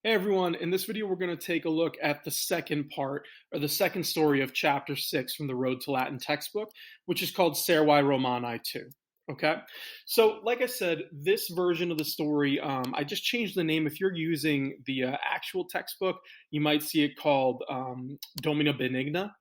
Hey everyone, in this video we're going to take a look at the second part, or the second story of chapter 6 from the Road to Latin textbook, which is called Servae Romanae II. Okay, so like I said, this version of the story, I just changed the name. If you're using the actual textbook, you might see it called Domina Benigna.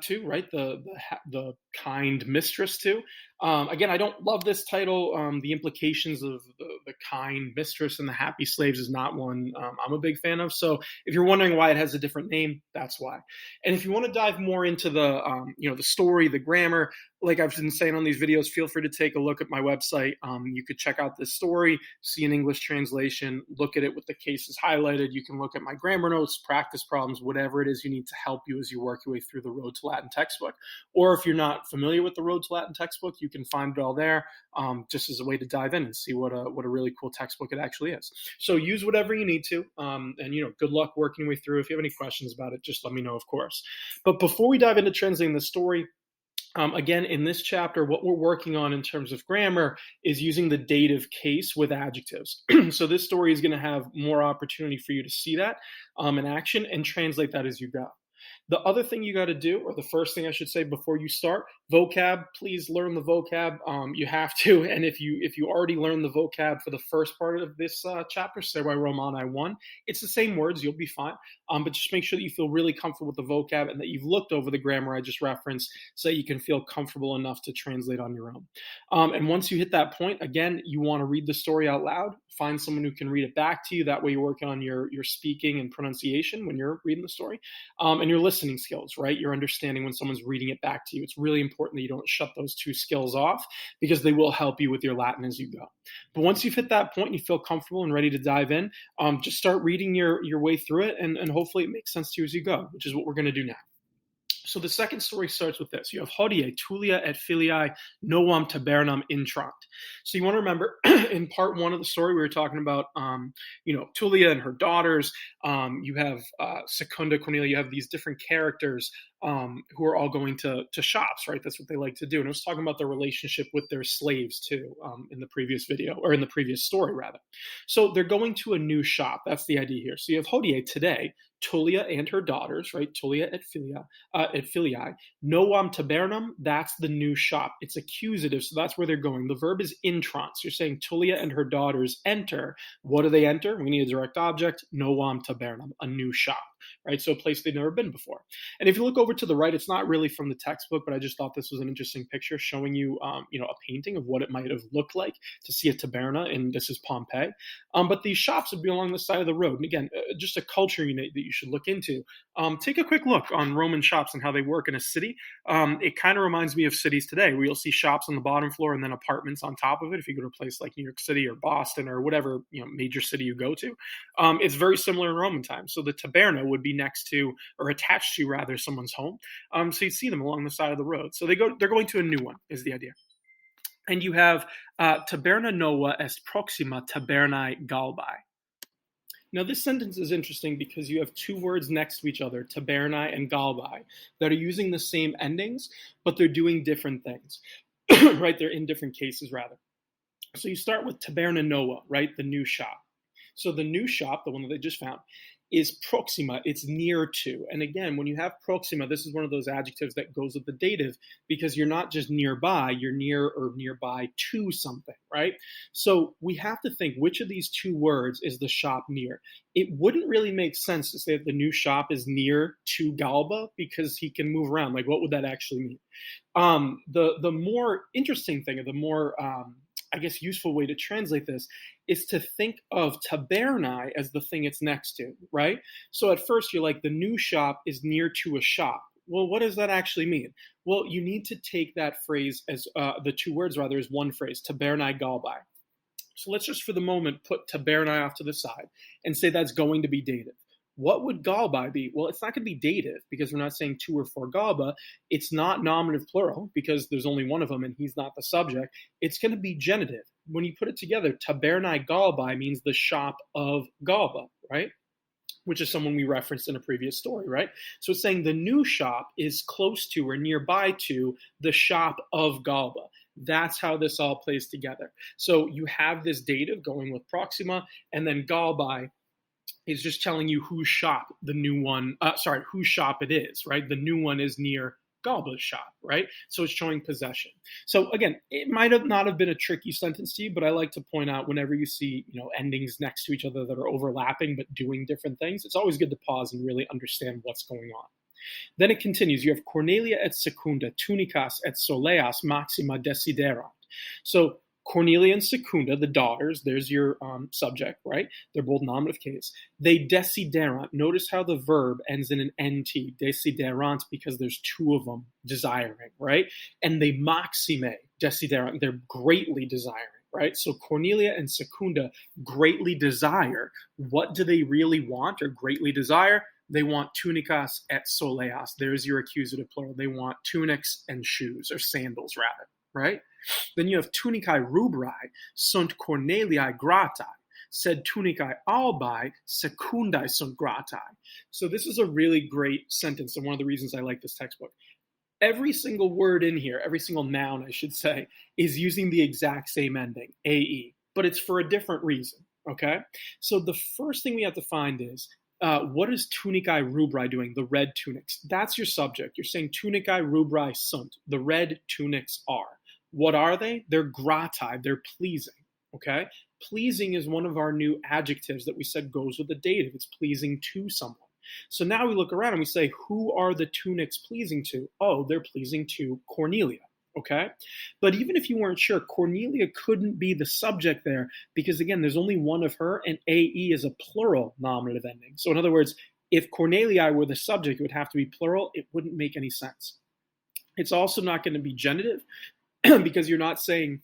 Too, right? The kind mistress too. Again, I don't love this title. The implications of the kind mistress and the happy slaves is not one I'm a big fan of. So if you're wondering why it has a different name, that's why. And if you want to dive more into the story, the grammar, like I've been saying on these videos, feel free to take a look at my website. You could check out this story, see an English translation, look at it with the cases highlighted. You can look at my grammar notes, practice problems, whatever it is you need to help you as you work your way through the Road to Latin textbook. Or if you're not familiar with the Road to Latin textbook, you can find it all there, just as a way to dive in and see what a really cool textbook it actually is. So use whatever you need to, and good luck working your way through. If you have any questions about it, just let me know, of course. But before we dive into translating the story, again, in this chapter, what we're working on in terms of grammar is using the dative case with adjectives. So this story is going to have more opportunity for you to see that in action and translate that as you go. The other thing you got to do, or the first thing I should say before you start, vocab. Please learn the vocab. You have to, and if you already learned the vocab for the first part of this chapter, Servae Romanae I, it's the same words. You'll be fine. But just make sure that you feel really comfortable with the vocab and that you've looked over the grammar I just referenced, so that you can feel comfortable enough to translate on your own. And once you hit that point, again, you want to read the story out loud. Find someone who can read it back to you. That way, you're working on your speaking and pronunciation when you're reading the story, and your listening skills, right? Your understanding when someone's reading it back to you. It's really important that you don't shut those two skills off, because they will help you with your Latin as you go. But once you've hit that point and you feel comfortable and ready to dive in, just start reading your way through it, and hopefully it makes sense to you as you go, which is what we're going to do now. So the second story starts with this. You have hodie Tullia et filiae novam tabernam intrant. So you want to remember in part one of the story, we were talking about, Tullia and her daughters. You have Secunda, Cornelia. You have these different characters who are all going to shops, right? That's what they like to do. And I was talking about their relationship with their slaves too in the previous video, or in the previous story rather. So they're going to a new shop. That's the idea here. So you have hodie today, Tullia and her daughters, right? Tullia et filiae. Noam tabernum, that's the new shop. It's accusative, so that's where they're going. The verb is intrant. So you're saying Tullia and her daughters enter. What do they enter? We need a direct object. Noam tabernum, a new shop, right? So a place they've never been before. And if you look over to the right, it's not really from the textbook, but I just thought this was an interesting picture showing you, a painting of what it might have looked like to see a taberna, and this is Pompeii. But these shops would be along the side of the road. And again, just a culture that you should look into. Take a quick look on Roman shops and how they work in a city. It kind of reminds me of cities today, where you'll see shops on the bottom floor and then apartments on top of it. If you go to a place like New York City or Boston or whatever major city you go to, it's very similar in Roman times. So the taberna would be next to, or attached to rather, someone's home. So you'd see them along the side of the road. So they're going to a new one, is the idea. And you have taberna nova est proxima tabernae galbae. Now, this sentence is interesting because you have two words next to each other, tabernae and galbae, that are using the same endings, but they're doing different things, right? They're in different cases, rather. So you start with taberna nova, right? The new shop. So the new shop, the one that they just found, is proxima. It's near to. And again, when you have proxima, this is one of those adjectives that goes with the dative, because you're not just nearby, you're near or nearby to something, right? So we have to think, which of these two words is the shop near? It wouldn't really make sense to say that the new shop is near to Galba, because he can move around. Like, what would that actually mean? The more interesting thing, or the more useful way to translate this is to think of tabernae as the thing it's next to, right? So at first you're like, the new shop is near to a shop. Well, what does that actually mean? Well, you need to take that phrase as the two words rather as one phrase, tabernae galbae. So let's just for the moment put tabernae off to the side and say that's going to be dative. What would galbae be? Well, it's not going to be dative, because we're not saying two or four galba. It's not nominative plural, because there's only one of them and he's not the subject. It's going to be genitive. When you put it together, tabernae galbae means the shop of Galba, right? Which is someone we referenced in a previous story, right? So it's saying the new shop is close to or nearby to the shop of Galba. That's how this all plays together. So you have this dative going with proxima, and then galbae is just telling you whose shop the new one, whose shop it is, right? The new one is near Galba's shop, right? So it's showing possession. So again, it might have not have been a tricky sentence to you, but I like to point out whenever you see, endings next to each other that are overlapping but doing different things, it's always good to pause and really understand what's going on. Then it continues. You have Cornelia et Secunda, tunicas et soleas maxima desiderant. So Cornelia and Secunda, the daughters, there's your subject, right? They're both nominative case. They desiderant. Notice how the verb ends in an nt, desiderant, because there's two of them desiring, right? And they maxime, desiderant. They're greatly desiring, right? So Cornelia and Secunda greatly desire. What do they really want or greatly desire? They want tunicas et soleas. There's your accusative plural. They want tunics and shoes, or sandals rather, right? Then you have tunicae rubrae sunt Corneliae gratae, sed tunicae albae secundae sunt gratae. So this is a really great sentence, and one of the reasons I like this textbook. Every single word in here, every single noun, I should say, is using the exact same ending, AE, but it's for a different reason, okay? So the first thing we have to find is, what is tunicae rubrae doing, the red tunics? That's your subject. You're saying tunicae rubrae sunt, the red tunics are. What are they? They're gratae, they're pleasing, okay? Pleasing is one of our new adjectives that we said goes with the dative. It's pleasing to someone. So now we look around and we say, who are the tunics pleasing to? Oh, they're pleasing to Cornelia, okay? But even if you weren't sure, Cornelia couldn't be the subject there because, again, there's only one of her, and AE is a plural nominative ending. So in other words, if Cornelia were the subject, it would have to be plural. It wouldn't make any sense. It's also not going to be genitive because you're not saying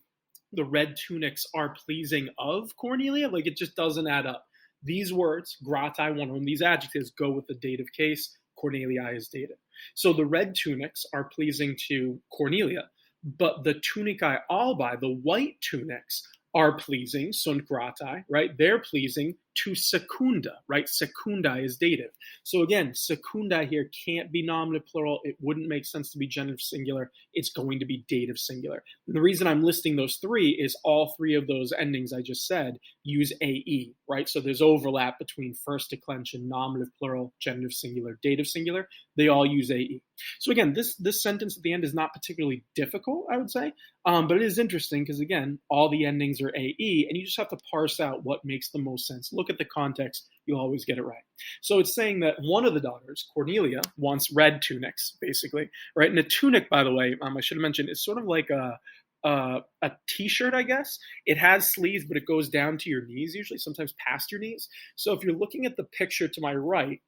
the red tunics are pleasing of Cornelia. Like, it just doesn't add up. These words, gratae, one of them, these adjectives go with the dative case. Cornelia is dative. So the red tunics are pleasing to Cornelia, but the tunicae albae, the white tunics, are pleasing, sunt gratae, right? They're pleasing to Secunda, right? Secunda is dative. So again, Secunda here can't be nominative plural. It wouldn't make sense to be genitive singular. It's going to be dative singular. And the reason I'm listing those three is all three of those endings I just said use AE, right? So there's overlap between first declension, nominative plural, genitive singular, dative singular. They all use AE. So again, this sentence at the end is not particularly difficult, I would say, but it is interesting because, again, all the endings are AE, and you just have to parse out what makes the most sense. Look at the context, you'll always get it right. So it's saying that one of the daughters, Cornelia, wants red tunics, basically, right? And a tunic, by the way, I should have mentioned, is sort of like a t-shirt, I guess. It has sleeves, but it goes down to your knees, usually, sometimes past your knees. So if you're looking at the picture to my right,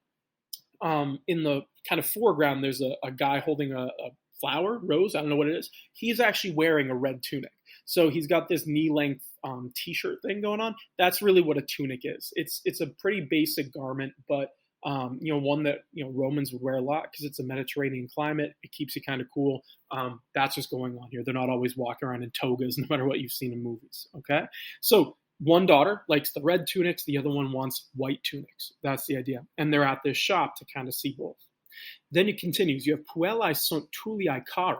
in the kind of foreground, there's a guy holding a flower, rose, I don't know what it is. He's actually wearing a red tunic. So he's got this knee-length t-shirt thing going on. That's really what a tunic is. It's a pretty basic garment, but one that Romans would wear a lot because it's a Mediterranean climate. It keeps you kind of cool. That's what's going on here. They're not always walking around in togas, no matter what you've seen in movies. Okay, so one daughter likes the red tunics, the other one wants white tunics. That's the idea, and they're at this shop to kind of see both. Then it continues. You have puellae sunt tuliae carae.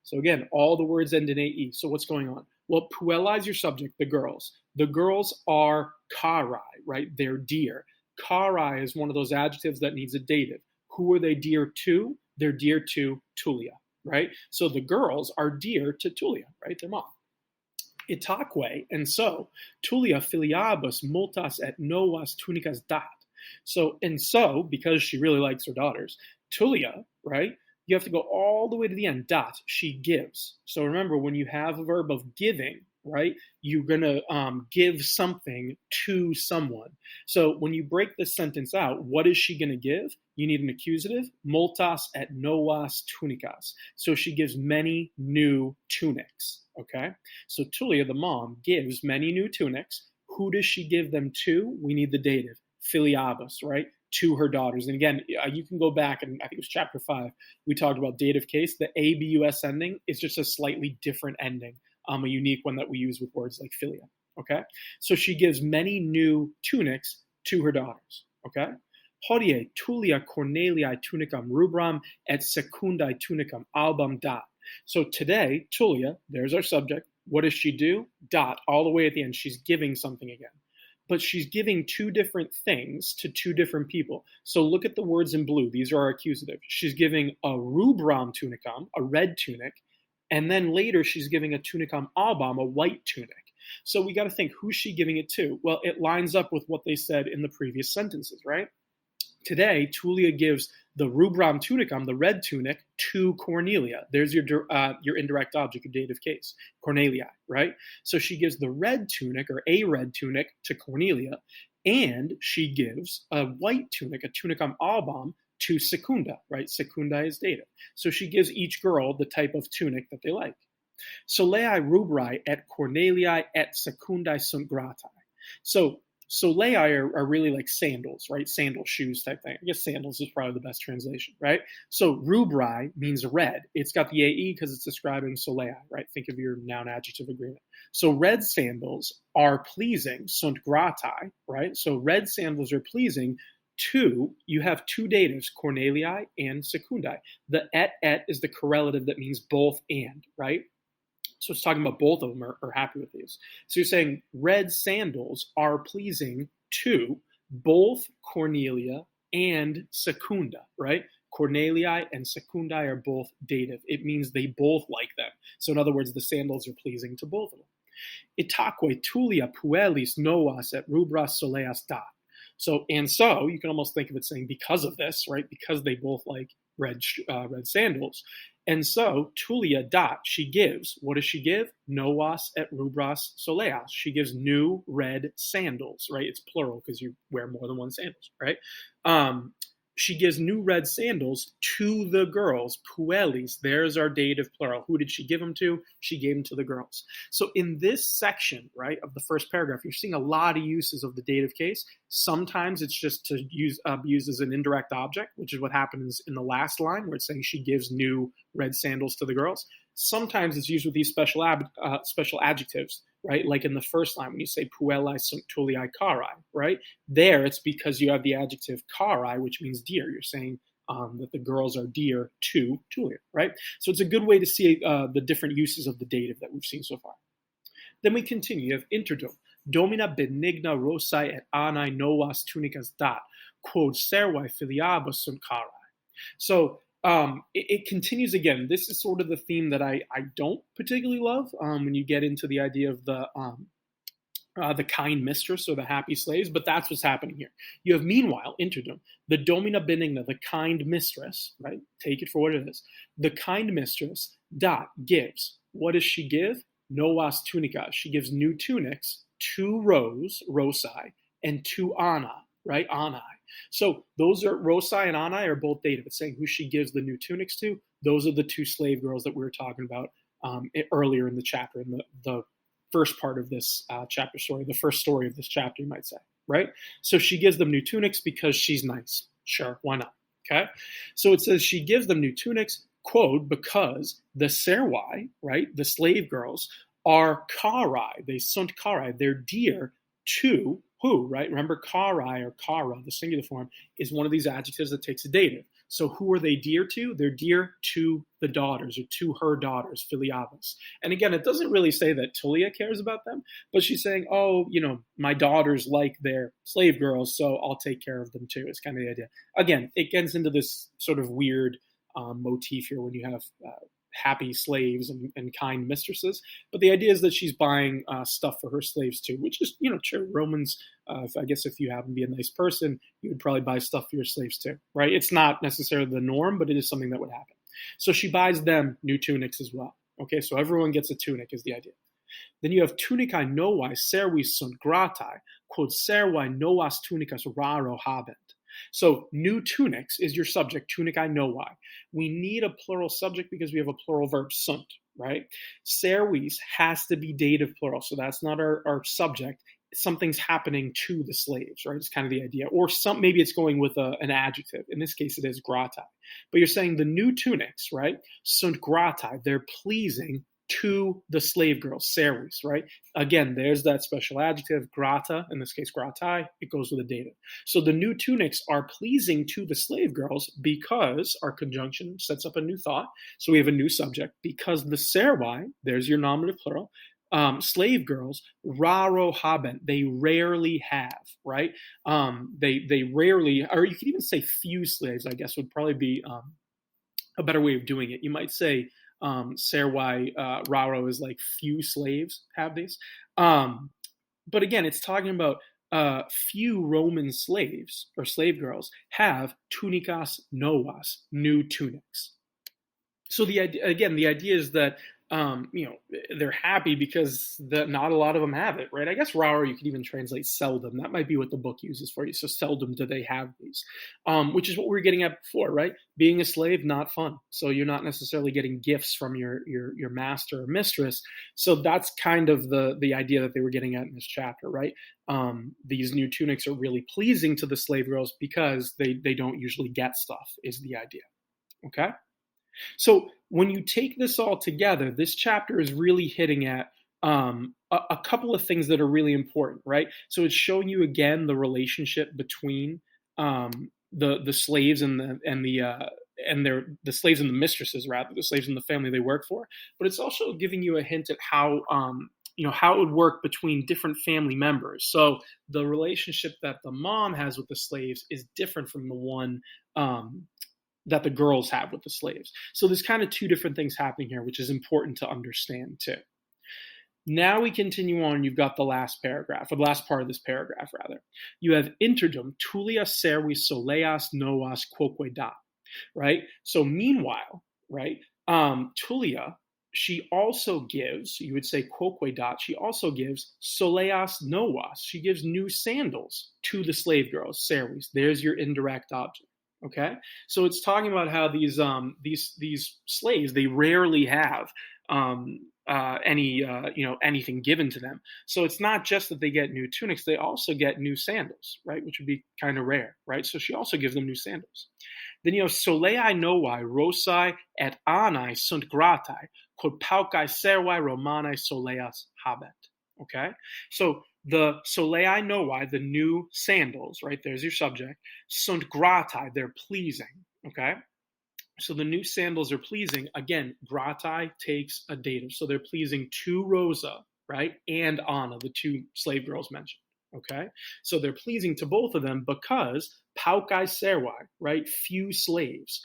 So again, all the words end in AE. So what's going on? Well, puellae is your subject, the girls. The girls are carae, right? They're dear. Carae is one of those adjectives that needs a dative. Who are they dear to? They're dear to Tulia, right? So the girls are dear to Tulia, right? Their mom. Itaque, and so, Tulia filiabus multas et novas tunicas dat. So, because she really likes her daughters, Tulia, right? You have to go all the way to the end. Dat, she gives. So remember, when you have a verb of giving, right, you're going to give something to someone. So when you break this sentence out, what is she going to give? You need an accusative, multas et novas tunicas. So she gives many new tunics, okay? So Tulia, the mom, gives many new tunics. Who does she give them to? We need the dative, filiabus, right? To her daughters. And again, you can go back, and I think it was chapter 5, we talked about dative case. The ABUS ending is just a slightly different ending, a unique one that we use with words like filia, okay? So she gives many new tunics to her daughters, okay? Hodie tulia Corneliae tunicam rubram et secundae tunicam albam dat. So today, Tulia, there's our subject. What does she do? Dot, all the way at the end. She's giving something again. but she's giving two different things to two different people. So look at the words in blue. These are our accusative. She's giving a rubram tunicam, a red tunic, and then later she's giving a tunicam albam, a white tunic. So we got to think, who's she giving it to? Well, it lines up with what they said in the previous sentences, right? Today, Tullia gives the rubram tunicam, the red tunic, to Cornelia. There's your indirect object, your dative case, Cornelia, right? So she gives the red tunic, or a red tunic, to Cornelia, and she gives a white tunic, a tunicam albam, to Secunda, right? Secunda is dative. So she gives each girl the type of tunic that they like. Soleae rubrae et Corneliae et Secundae sunt gratae. So soleae are really like sandals, right? Sandal shoes type thing. I guess sandals is probably the best translation, right? So rubrae means red. It's got the AE because it's describing soleae, right? Think of your noun adjective agreement. So red sandals are pleasing, sunt gratae, right? So red sandals are pleasing to, you have two datives, Corneliae and Secundae. The et is the correlative that means both and, right? So it's talking about both of them are happy with these. So you're saying red sandals are pleasing to both Cornelia and Secunda, right? Corneliae and Secundae are both dative. It means they both like them. So in other words, the sandals are pleasing to both of them. Itaque Tullia puellis novas et rubras soleas dat. So you can almost think of it saying because of this, right? Because they both like red sandals. And so Tullia dat, she gives, what does she give? Novas et rubras soleas. She gives new red sandals, right? It's plural because you wear more than one sandals, right? She gives new red sandals to the girls, puellis. There's our dative plural. Who did she give them to? She gave them to the girls. So in this section, right, of the first paragraph, you're seeing a lot of uses of the dative case. Sometimes it's just to use used as an indirect object, which is what happens in the last line, where it's saying she gives new red sandals to the girls. Sometimes it's used with these special adjectives, right? Like in the first line when you say puellae sunt Tulliae carae, right? There it's because you have the adjective carae, which means dear. You're saying that the girls are dear to Tullia, right? So it's a good way to see the different uses of the dative that we've seen so far. Then we continue. You have interdum. Domina benigna rosae et anae novas tunicas dat, quod servae filiabus sunt carae. So it continues again. This is sort of the theme that I don't particularly love when you get into the idea of the kind mistress or the happy slaves, but that's what's happening here. You have, meanwhile, interdum, the domina benigna, the kind mistress, right? Take it for what it is. The kind mistress, dat, gives. What does she give? Novas tunicas. She gives new tunics to Rosae, and to Anna, right? Anai. So those are Rosae and Anai are both dative. It's saying who she gives the new tunics to. Those are the two slave girls that we were talking about earlier in the chapter, in the first part of this chapter story, the first story of this chapter, you might say, right? So she gives them new tunics because she's nice. Sure, why not? Okay. So it says she gives them new tunics, quote, because the Servae, right, the slave girls, are carae. They sunt carae. They're dear to who, right? Remember, carae or cara, the singular form, is one of these adjectives that takes a dative. So who are they dear to? They're dear to the daughters, or to her daughters, filiabus. And again, it doesn't really say that Tullia cares about them, but she's saying, oh, my daughters like their slave girls, so I'll take care of them too. It's kind of the idea. Again, it gets into this sort of weird motif here when you have happy slaves and kind mistresses. But the idea is that she's buying stuff for her slaves too, which is, true. Romans, I guess if you happen to be a nice person, you would probably buy stuff for your slaves too, right? It's not necessarily the norm, but it is something that would happen. So she buys them new tunics as well. Okay, so everyone gets a tunic is the idea. Then you have tunicae novae servis sunt gratae, quod servae novas tunicas raro habent. So new tunics is your subject, tunicae novae. We need a plural subject because we have a plural verb, sunt, right? Servis has to be dative plural, so that's not our subject. Something's happening to the slaves, right? It's kind of the idea. Or maybe it's going with an adjective. In this case, it is gratae. But you're saying the new tunics, right? Sunt gratae, they're pleasing to the slave girls, servis, right? Again, there's that special adjective, grata, in this case, gratae, it goes with a dative. So the new tunics are pleasing to the slave girls because our conjunction sets up a new thought. So we have a new subject, because the servae, there's your nominative plural, slave girls, raro haben, they rarely have, right? They rarely, or you could even say few slaves, I guess would probably be a better way of doing it. You might say Servae Raro is like few slaves have these. But again, it's talking about few Roman slaves or slave girls have tunicas novas, new tunics. So the idea is that they're happy because not a lot of them have it, right? I guess raro you could even translate seldom. That might be what the book uses for you. So seldom do they have these, which is what we were getting at before, right? Being a slave, not fun. So you're not necessarily getting gifts from your master or mistress. So that's kind of the idea that they were getting at in this chapter, right? These new tunics are really pleasing to the slave girls because they don't usually get stuff, is the idea. Okay. So when you take this all together, this chapter is really hitting at a couple of things that are really important, right? So it's showing you again the relationship between the slaves and the slaves and the mistresses, rather the slaves and the family they work for. But it's also giving you a hint at how how it would work between different family members. So the relationship that the mom has with the slaves is different from the one that the girls have with the slaves. So there's kind of two different things happening here, which is important to understand too. Now we continue on. You've got the last paragraph, or the last part of this paragraph, rather. You have interdum tulia servi soleas noas quoque dat, right? So meanwhile, right, Tulia, she also gives, you would say quoque dat, she also gives soleas noas. She gives new sandals to the slave girls, servis. There's your indirect object. Okay, so it's talking about how these slaves, they rarely have anything given to them. So it's not just that they get new tunics; they also get new sandals, right? Which would be kind of rare, right? So she also gives them new sandals. Then you have soleai novai rosai et anai sunt gratai quod paucae servae Romanae soleas habet. Okay, so the soleai novai, the new sandals, right? There's your subject. Sunt gratai, they're pleasing. Okay, so the new sandals are pleasing. Again, gratai takes a dative, so they're pleasing to Rosa, right, and Anna, the two slave girls mentioned. Okay, so they're pleasing to both of them because paucae servae, right, few slaves.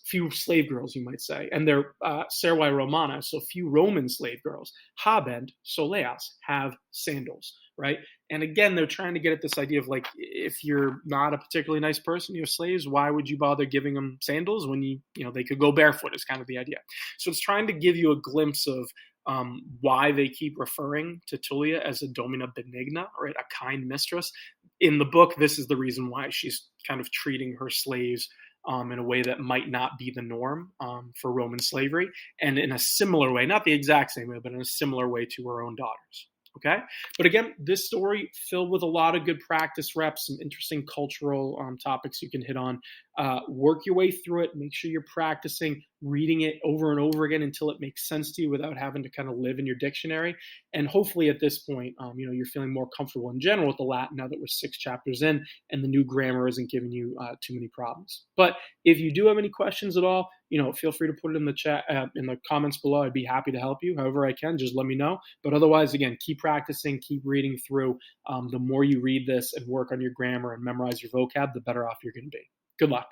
Few slave girls, you might say, and they're Servae Romanae, so few Roman slave girls, habent soleas, have sandals, right? And again, they're trying to get at this idea of like, if you're not a particularly nice person, you're slaves, why would you bother giving them sandals when they could go barefoot, is kind of the idea. So it's trying to give you a glimpse of why they keep referring to Tulia as a domina benigna, right, a kind mistress. In the book, this is the reason why she's kind of treating her slaves in a way that might not be the norm for Roman slavery, and in a similar way, not the exact same way, but in a similar way to her own daughters. Okay, but again, this story filled with a lot of good practice reps, some interesting cultural topics you can hit on. Work your way through it. Make sure you're practicing reading it over and over again until it makes sense to you without having to kind of live in your dictionary. And hopefully at this point, you're feeling more comfortable in general with the Latin now that we're 6 chapters in and the new grammar isn't giving you too many problems. But if you do have any questions at all, feel free to put it in the chat, in the comments below. I'd be happy to help you however I can. Just let me know. But otherwise, again, keep practicing, keep reading through. The more you read this and work on your grammar and memorize your vocab, the better off you're going to be. Good luck.